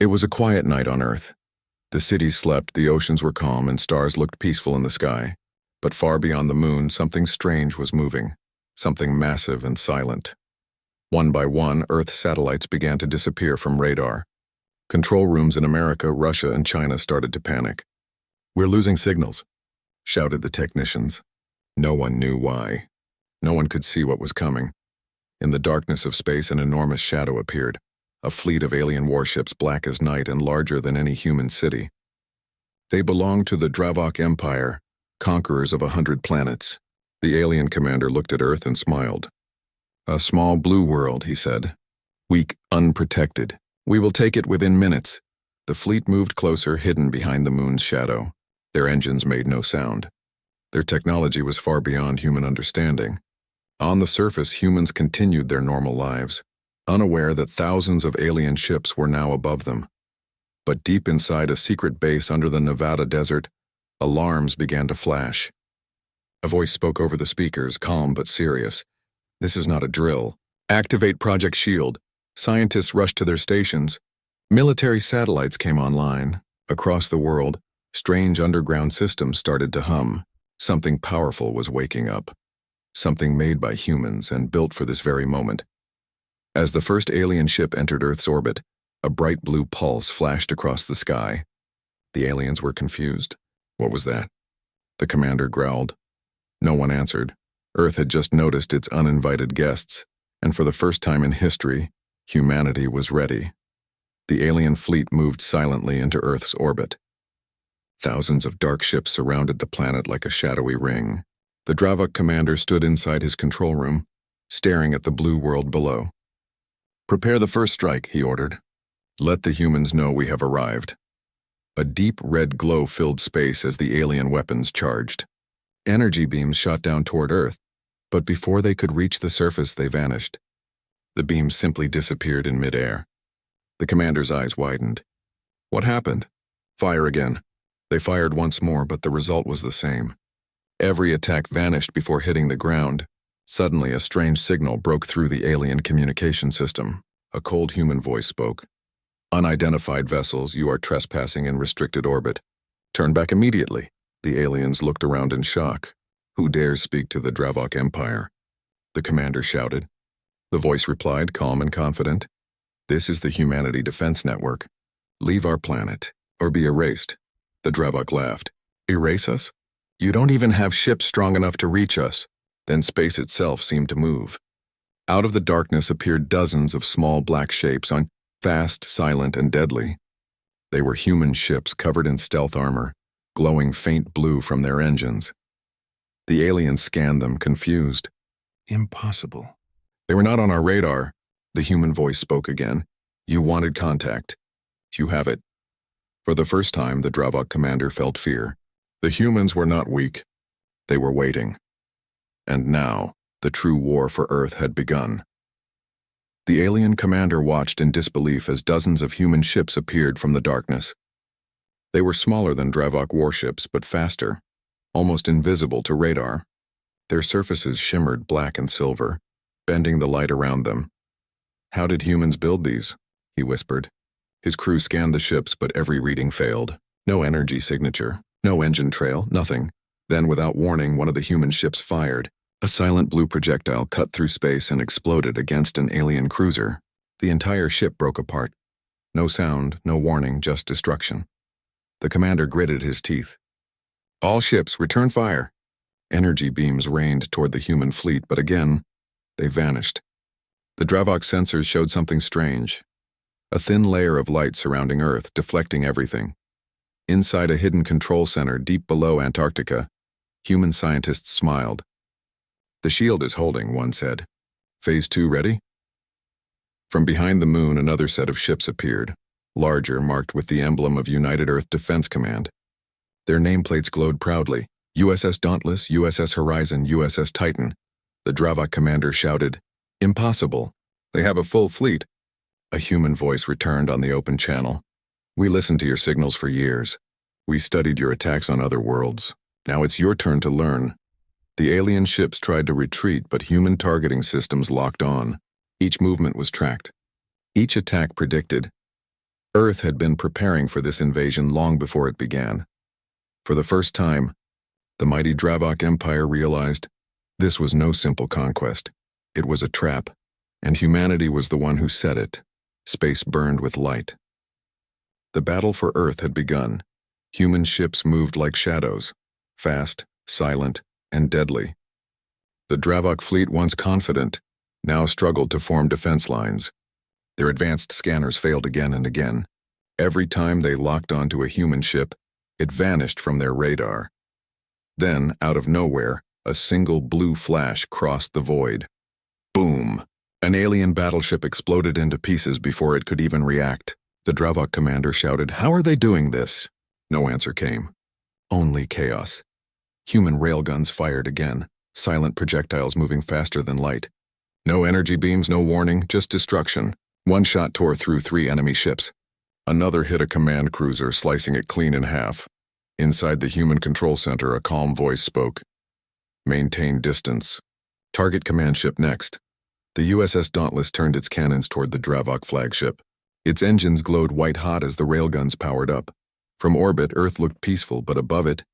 It was a quiet night on Earth. The cities slept, the oceans were calm, and stars looked peaceful in the sky. But far beyond the moon, something strange was moving, something massive and silent. One by one, Earth satellites began to disappear from radar. Control rooms in America, Russia, and China started to panic. "We're losing signals," shouted the technicians. No one knew why. No one could see what was coming. In the darkness of space, an enormous shadow appeared. A fleet of alien warships, black as night and larger than any human city. They belonged to the Dravok Empire, conquerors of 100 planets. The alien commander looked at Earth and smiled. "A small blue world," he said. "Weak, unprotected. We will take it within minutes." The fleet moved closer, hidden behind the moon's shadow. Their engines made no sound. Their technology was far beyond human understanding. On the surface, humans continued their normal lives, unaware that thousands of alien ships were now above them. But deep inside a secret base under the Nevada desert, alarms began to flash. A voice spoke over the speakers, calm but serious. "This is not a drill. Activate Project Shield." Scientists rushed to their stations. Military satellites came online. Across the world, strange underground systems started to hum. Something powerful was waking up. Something made by humans and built for this very moment. As the first alien ship entered Earth's orbit, a bright blue pulse flashed across the sky. The aliens were confused. What was that? The commander growled. No one answered. Earth had just noticed its uninvited guests, and for the first time in history, humanity was ready. The alien fleet moved silently into Earth's orbit. Thousands of dark ships surrounded the planet like a shadowy ring. The Dravok commander stood inside his control room, staring at the blue world below. "Prepare the first strike," he ordered. "Let the humans know we have arrived." A deep red glow filled space as the alien weapons charged. Energy beams shot down toward Earth, but before they could reach the surface, they vanished. The beams simply disappeared in midair. The commander's eyes widened. "What happened?" "Fire again." They fired once more, but the result was the same. Every attack vanished before hitting the ground. Suddenly, a strange signal broke through the alien communication system. A cold human voice spoke. "Unidentified vessels, you are trespassing in restricted orbit. Turn back immediately." The aliens looked around in shock. "Who dares speak to the Dravok Empire?" the commander shouted. The voice replied, calm and confident. "This is the Humanity Defense Network. Leave our planet, or be erased." The Dravok laughed. "Erase us? You don't even have ships strong enough to reach us." Then space itself seemed to move. Out of the darkness appeared dozens of small black shapes, fast, silent, and deadly. They were human ships covered in stealth armor, glowing faint blue from their engines. The aliens scanned them, confused. "Impossible." "They were not on our radar." The human voice spoke again. "You wanted contact. You have it." For the first time, the Dravok commander felt fear. The humans were not weak. They were waiting. And now, the true war for Earth had begun. The alien commander watched in disbelief as dozens of human ships appeared from the darkness. They were smaller than Dravok warships, but faster, almost invisible to radar. Their surfaces shimmered black and silver, bending the light around them. "How did humans build these?" he whispered. His crew scanned the ships, but every reading failed. No energy signature, no engine trail, nothing. Then, without warning, one of the human ships fired. A silent blue projectile cut through space and exploded against an alien cruiser. The entire ship broke apart. No sound, no warning, just destruction. The commander gritted his teeth. "All ships, return fire." Energy beams rained toward the human fleet, but again, they vanished. The Dravok sensors showed something strange. A thin layer of light surrounding Earth, deflecting everything. Inside a hidden control center deep below Antarctica, human scientists smiled. "The shield is holding," one said. "Phase 2 ready?" From behind the moon, another set of ships appeared, larger, marked with the emblem of United Earth Defense Command. Their nameplates glowed proudly. USS Dauntless, USS Horizon, USS Titan. The Dravok commander shouted, "Impossible. They have a full fleet." A human voice returned on the open channel. "We listened to your signals for years. We studied your attacks on other worlds. Now it's your turn to learn." The alien ships tried to retreat, but human targeting systems locked on. Each movement was tracked. Each attack predicted. Earth had been preparing for this invasion long before it began. For the first time, the mighty Dravok Empire realized this was no simple conquest. It was a trap, and humanity was the one who set it. Space burned with light. The battle for Earth had begun. Human ships moved like shadows, fast, silent, and deadly. The Dravok fleet, once confident, now struggled to form defense lines. Their advanced scanners failed again and again. Every time they locked onto a human ship, it vanished from their radar. Then, out of nowhere, a single blue flash crossed the void. Boom! An alien battleship exploded into pieces before it could even react. The Dravok commander shouted, "How are they doing this?" No answer came. Only chaos. Human railguns fired again, silent projectiles moving faster than light. No energy beams, no warning, just destruction. One shot tore through 3 enemy ships. Another hit a command cruiser, slicing it clean in half. Inside the human control center, a calm voice spoke. "Maintain distance. Target command ship next." The USS Dauntless turned its cannons toward the Dravok flagship. Its engines glowed white-hot as the railguns powered up. From orbit, Earth looked peaceful, but above it,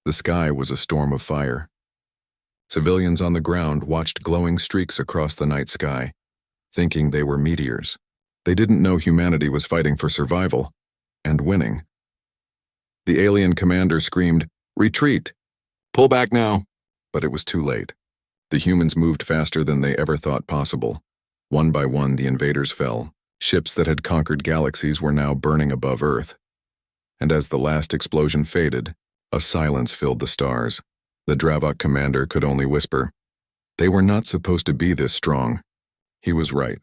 the sky was a storm of fire. Civilians on the ground watched glowing streaks across the night sky, thinking they were meteors. They didn't know humanity was fighting for survival, and winning. The alien commander screamed, "Retreat! Pull back now!" But it was too late. The humans moved faster than they ever thought possible. One by one, the invaders fell. Ships that had conquered galaxies were now burning above Earth. And as the last explosion faded, a silence filled the stars. The Dravok commander could only whisper, "They were not supposed to be this strong." He was right.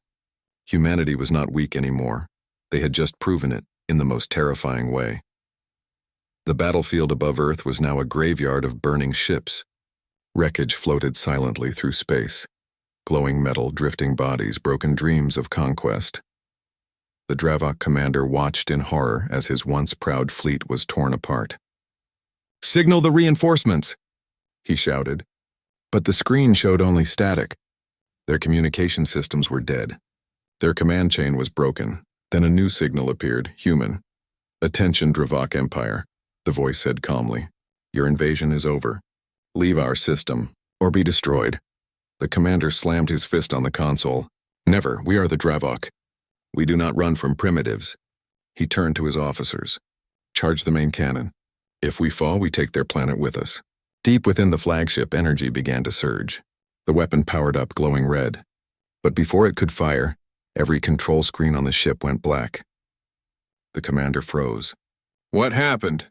Humanity was not weak anymore. They had just proven it in the most terrifying way. The battlefield above Earth was now a graveyard of burning ships. Wreckage floated silently through space. Glowing metal, drifting bodies, broken dreams of conquest. The Dravok commander watched in horror as his once proud fleet was torn apart. "Signal the reinforcements!" he shouted. But the screen showed only static. Their communication systems were dead. Their command chain was broken. Then a new signal appeared, human. "Attention, Dravok Empire," the voice said calmly. "Your invasion is over. Leave our system, or be destroyed." The commander slammed his fist on the console. "Never, we are the Dravok. We do not run from primitives." He turned to his officers. "Charge the main cannon. If we fall, we take their planet with us." Deep within the flagship, energy began to surge. The weapon powered up, glowing red. But before it could fire, every control screen on the ship went black. The commander froze. "What happened?"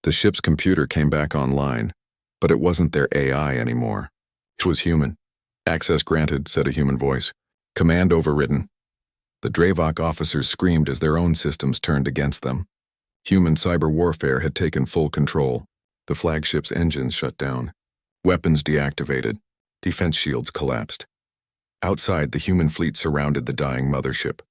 The ship's computer came back online, but it wasn't their AI anymore. It was human. "Access granted," said a human voice. "Command overridden." The Dravok officers screamed as their own systems turned against them. Human cyber warfare had taken full control. The flagship's engines shut down. Weapons deactivated. Defense shields collapsed. Outside, the human fleet surrounded the dying mothership.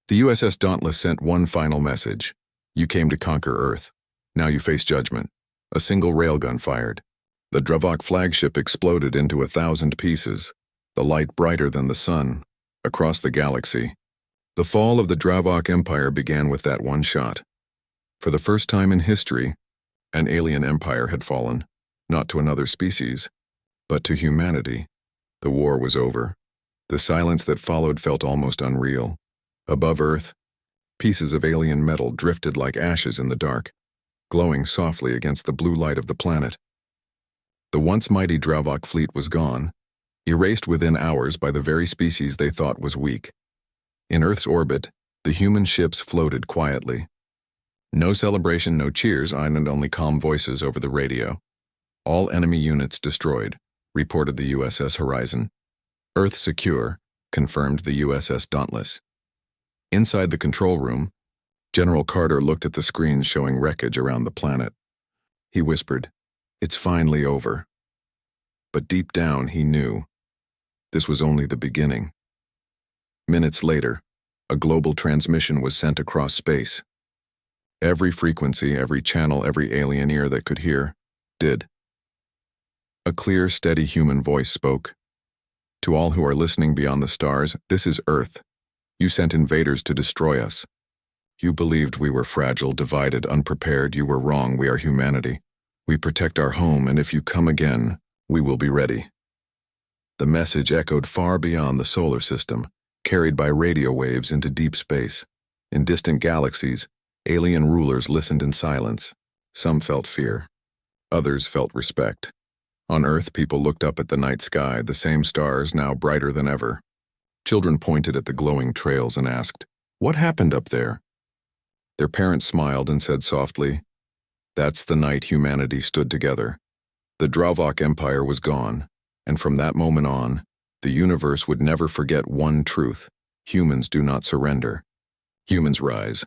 The USS Dauntless sent one final message. "You came to conquer Earth. Now you face judgment." A single railgun fired. The Dravok flagship exploded into 1,000 pieces, the light brighter than the sun, across the galaxy. The fall of the Dravok Empire began with that one shot. For the first time in history, an alien empire had fallen, not to another species, but to humanity. The war was over. The silence that followed felt almost unreal. Above Earth, pieces of alien metal drifted like ashes in the dark, glowing softly against the blue light of the planet. The once mighty Dravok fleet was gone, erased within hours by the very species they thought was weak. In Earth's orbit, the human ships floated quietly. No celebration, no cheers, and only calm voices over the radio. "All enemy units destroyed," reported the USS Horizon. "Earth secure," confirmed the USS Dauntless. Inside the control room, General Carter looked at the screens showing wreckage around the planet. He whispered, "It's finally over." But deep down, he knew this was only the beginning. Minutes later, a global transmission was sent across space. Every frequency, every channel, every alien ear that could hear, did. A clear, steady human voice spoke. "To all who are listening beyond the stars, this is Earth. You sent invaders to destroy us. You believed we were fragile, divided, unprepared. You were wrong. We are humanity. We protect our home, and if you come again, we will be ready." The message echoed far beyond the solar system, carried by radio waves into deep space. In distant galaxies, alien rulers listened in silence. Some felt fear. Others felt respect. On Earth, people looked up at the night sky, the same stars now brighter than ever. Children pointed at the glowing trails and asked, "What happened up there?" Their parents smiled and said softly, "That's the night humanity stood together." The Dravok Empire was gone, and from that moment on, the universe would never forget one truth: humans do not surrender. Humans rise.